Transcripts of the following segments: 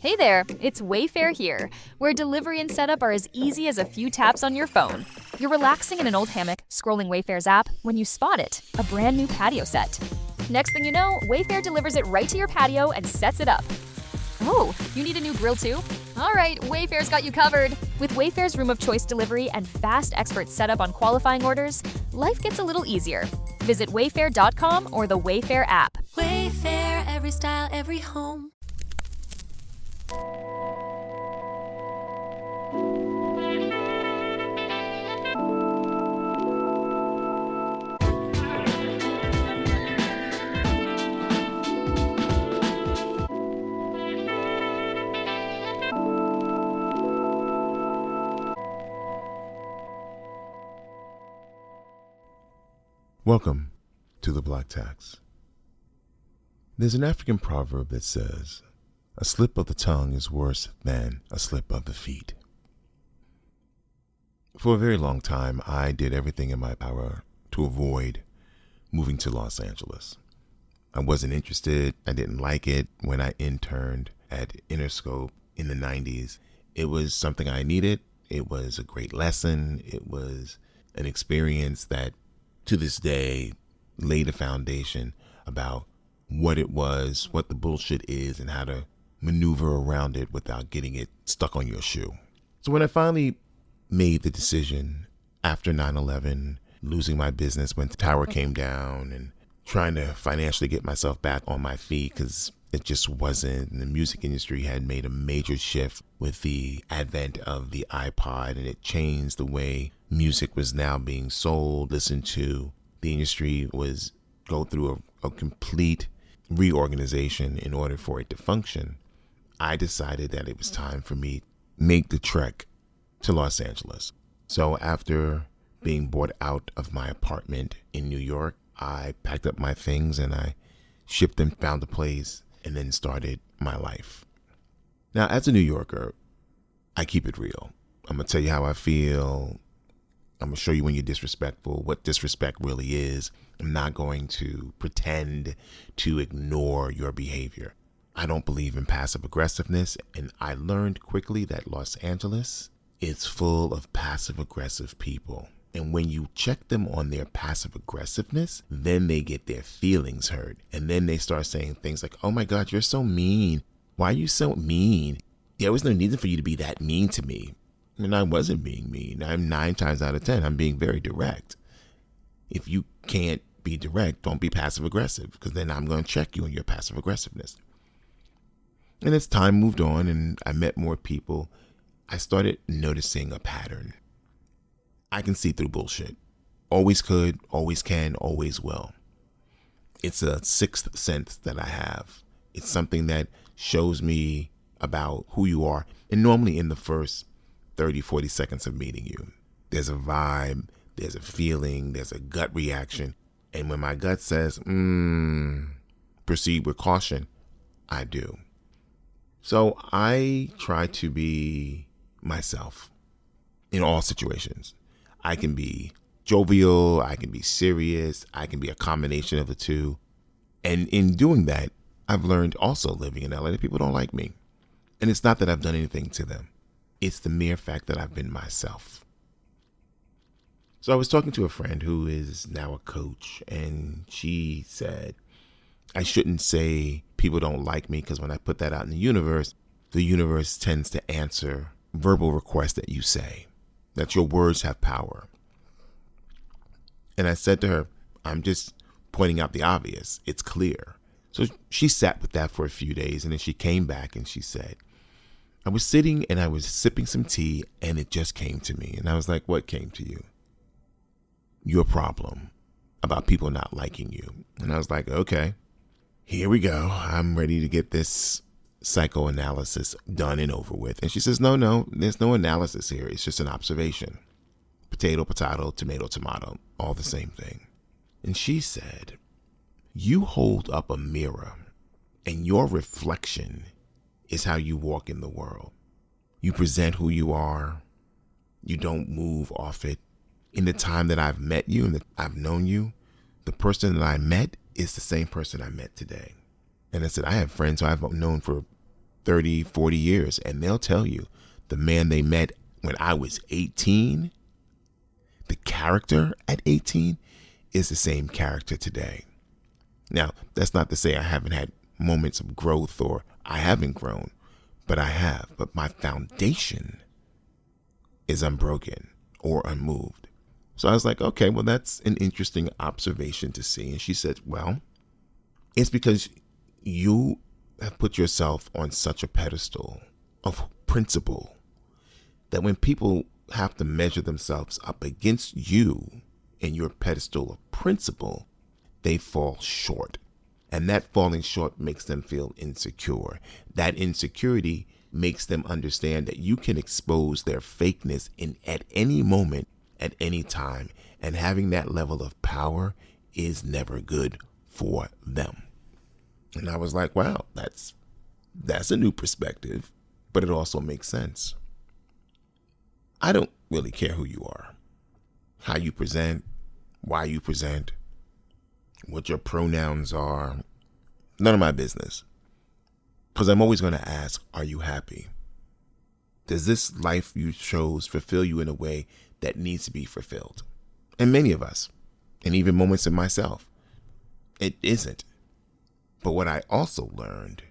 Hey there, it's Wayfair here, where delivery and setup are as easy as a few taps on your phone. You're relaxing in an old hammock, scrolling Wayfair's app, when you spot it, a brand new patio set. Next thing you know, Wayfair delivers it right to your patio and sets it up. Oh, you need a new grill too? All right, Wayfair's got you covered. With Wayfair's Room of Choice delivery and fast expert setup on qualifying orders, life gets a little easier. Visit wayfair.com or the Wayfair app. Wayfair, every style, every home. Welcome to the Black Tax. There's an African proverb that says, a slip of the tongue is worse than a slip of the feet. For a very long time, I did everything in my power to avoid moving to Los Angeles. I wasn't interested. I didn't like it. When I interned at Interscope in the 90s, it was something I needed. It was a great lesson. It was an experience that to this day laid a foundation about what it was, what the bullshit is, and how to maneuver around it without getting it stuck on your shoe. So when I finally made the decision after 9/11, losing my business when the tower came down and trying to financially get myself back on my feet because it just wasn't, and the music industry had made a major shift with the advent of the iPod, and it changed the way music was now being sold, listened to. The industry was go through a complete reorganization in order for it to function. I decided that it was time for me to make the trek to Los Angeles. So after being bought out of my apartment in New York, I packed up my things and I shipped them, found a place, and then started my life. Now, as a New Yorker, I keep it real. I'm going to tell you how I feel. I'm going to show you when you're disrespectful, what disrespect really is. I'm not going to pretend to ignore your behavior. I don't believe in passive aggressiveness, and I learned quickly that Los Angeles is full of passive aggressive people. And when you check them on their passive aggressiveness, then they get their feelings hurt. And then they start saying things like, oh my God, you're so mean. Why are you so mean? There was no need for you to be that mean to me. And I wasn't being mean. I'm 9 times out of 10. I'm being very direct. If you can't be direct, don't be passive aggressive, because then I'm going to check you on your passive aggressiveness. And as time moved on and I met more people, I started noticing a pattern. I can see through bullshit. Always could, always can, always will. It's a sixth sense that I have. It's something that shows me about who you are. And normally in the first 30, 40 seconds of meeting you, there's a vibe, there's a feeling, there's a gut reaction. And when my gut says, proceed with caution, I do. So I try to be myself in all situations. I can be jovial, I can be serious, I can be a combination of the two. And in doing that, I've learned also living in LA that people don't like me. And it's not that I've done anything to them. It's the mere fact that I've been myself. So I was talking to a friend who is now a coach, and she said, I shouldn't say people don't like me, because when I put that out in the universe tends to answer verbal requests that you say, that your words have power. And I said to her, I'm just pointing out the obvious. It's clear. So she sat with that for a few days, and then she came back and she said, I was sitting and I was sipping some tea, and it just came to me. And I was like, what came to you? Your problem about people not liking you. And I was like, okay, here we go. I'm ready to get this psychoanalysis done and over with. And she says, no, there's no analysis here. It's just an observation. Potato, potato, tomato, tomato, all the same thing. And she said, you hold up a mirror, and your reflection is how you walk in the world. You present who you are. You don't move off it. In the time that I've met you and that I've known you, the person that I met is the same person I met today. And I said, I have friends who I've known for 30, 40 years, and they'll tell you the man they met when I was 18, the character at 18 is the same character today. Now, that's not to say I haven't had moments of growth or I haven't grown, but I have. But my foundation is unbroken or unmoved. So I was like, okay, well, that's an interesting observation to see. And she said, well, it's because you have put yourself on such a pedestal of principle that when people have to measure themselves up against you and your pedestal of principle, they fall short. And that falling short makes them feel insecure. That insecurity makes them understand that you can expose their fakeness at any moment, at any time. And having that level of power is never good for them. And I was like, wow, that's a new perspective, but it also makes sense. I don't really care who you are, how you present, why you present, what your pronouns are. None of my business. Because I'm always going to ask, are you happy? Does this life you chose fulfill you in a way that needs to be fulfilled? And many of us, and even moments in myself, it isn't. But what I also learned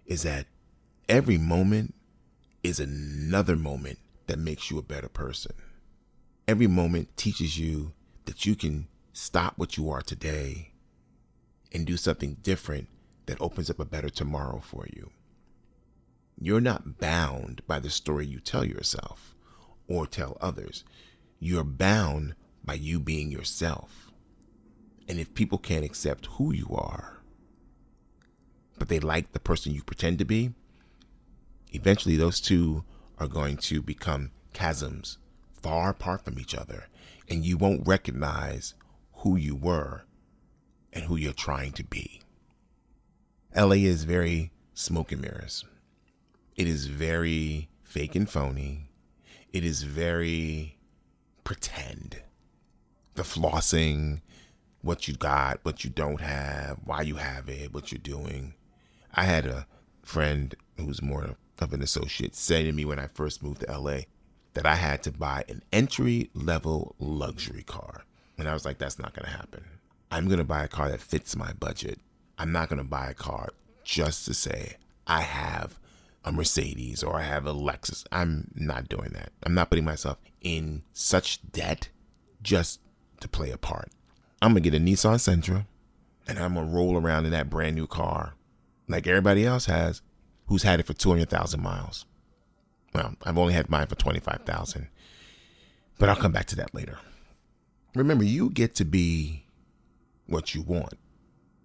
is that every moment is another moment that makes you a better person. Every moment teaches you that you can stop what you are today and do something different that opens up a better tomorrow for you. You're not bound by the story you tell yourself or tell others. You're bound by you being yourself. And if people can't accept who you are, but they like the person you pretend to be, eventually those two are going to become chasms far apart from each other, and you won't recognize who you were and who you're trying to be. LA is very smoke and mirrors. It is very fake and phony. It is very pretend. The flossing, what you got, what you don't have, why you have it, what you're doing. I had a friend who's more of an associate say to me when I first moved to LA that I had to buy an entry-level luxury car. And I was like, that's not going to happen. I'm going to buy a car that fits my budget. I'm not going to buy a car just to say I have a Mercedes or I have a Lexus. I'm not doing that. I'm not putting myself in such debt just to play a part. I'm going to get a Nissan Sentra and I'm going to roll around in that brand new car like everybody else has who's had it for 200,000 miles. Well, I've only had mine for 25,000, but I'll come back to that later. Remember, you get to be what you want.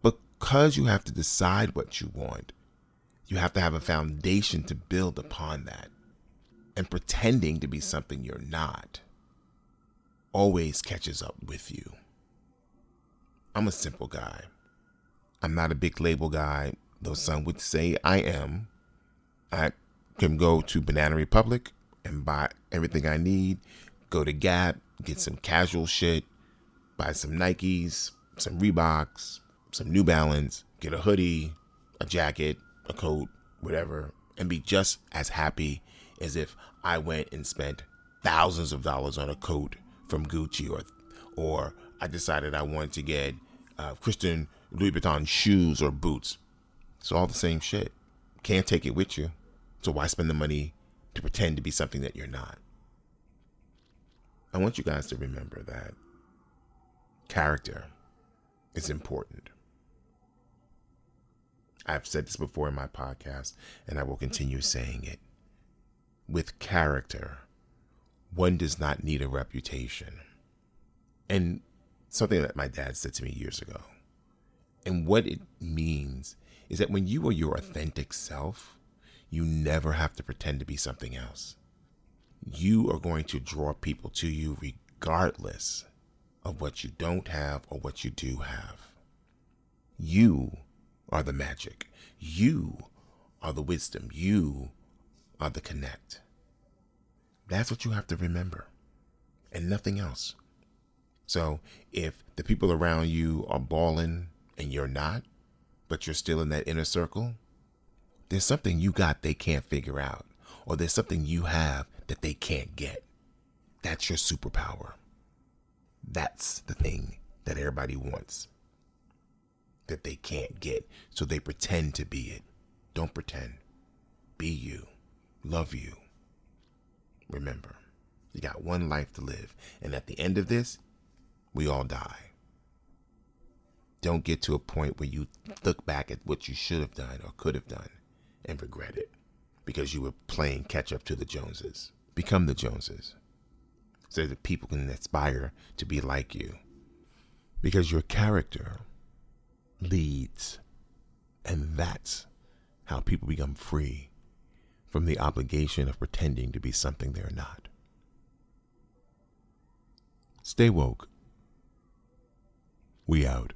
Because you have to decide what you want, you have to have a foundation to build upon that. And pretending to be something you're not always catches up with you. I'm a simple guy. I'm not a big label guy, though some would say I am. I can go to Banana Republic and buy everything I need, go to Gap, get some casual shit, buy some Nikes, some Reeboks, some New Balance, get a hoodie, a jacket, a coat, whatever, and be just as happy as if I went and spent thousands of dollars on a coat from Gucci, or I decided I wanted to get Christian Louis Vuitton shoes or boots. It's all the same shit. Can't take it with you. So why spend the money to pretend to be something that you're not? I want you guys to remember that character is important. I've said this before in my podcast, and I will continue saying it. With character, one does not need a reputation. And something that my dad said to me years ago. And what it means is that when you are your authentic self, you never have to pretend to be something else. You are going to draw people to you regardless of what you don't have or what you do have. You are the magic. You are the wisdom. You are the connect. That's what you have to remember, and nothing else. So if the people around you are balling and you're not, but you're still in that inner circle, There's something you got they can't figure out, or there's something you have that they can't get. That's your superpower. That's the thing that everybody wants, that they can't get, so they pretend to be it. Don't pretend. Be you. Love you. Remember, you got one life to live, and at the end of this, we all die. Don't get to a point where you look back at what you should have done or could have done and regret it because you were playing catch up to the Joneses. Become the Joneses so that people can aspire to be like you, because your character leads, and that's how people become free from the obligation of pretending to be something they're not. Stay woke. We out.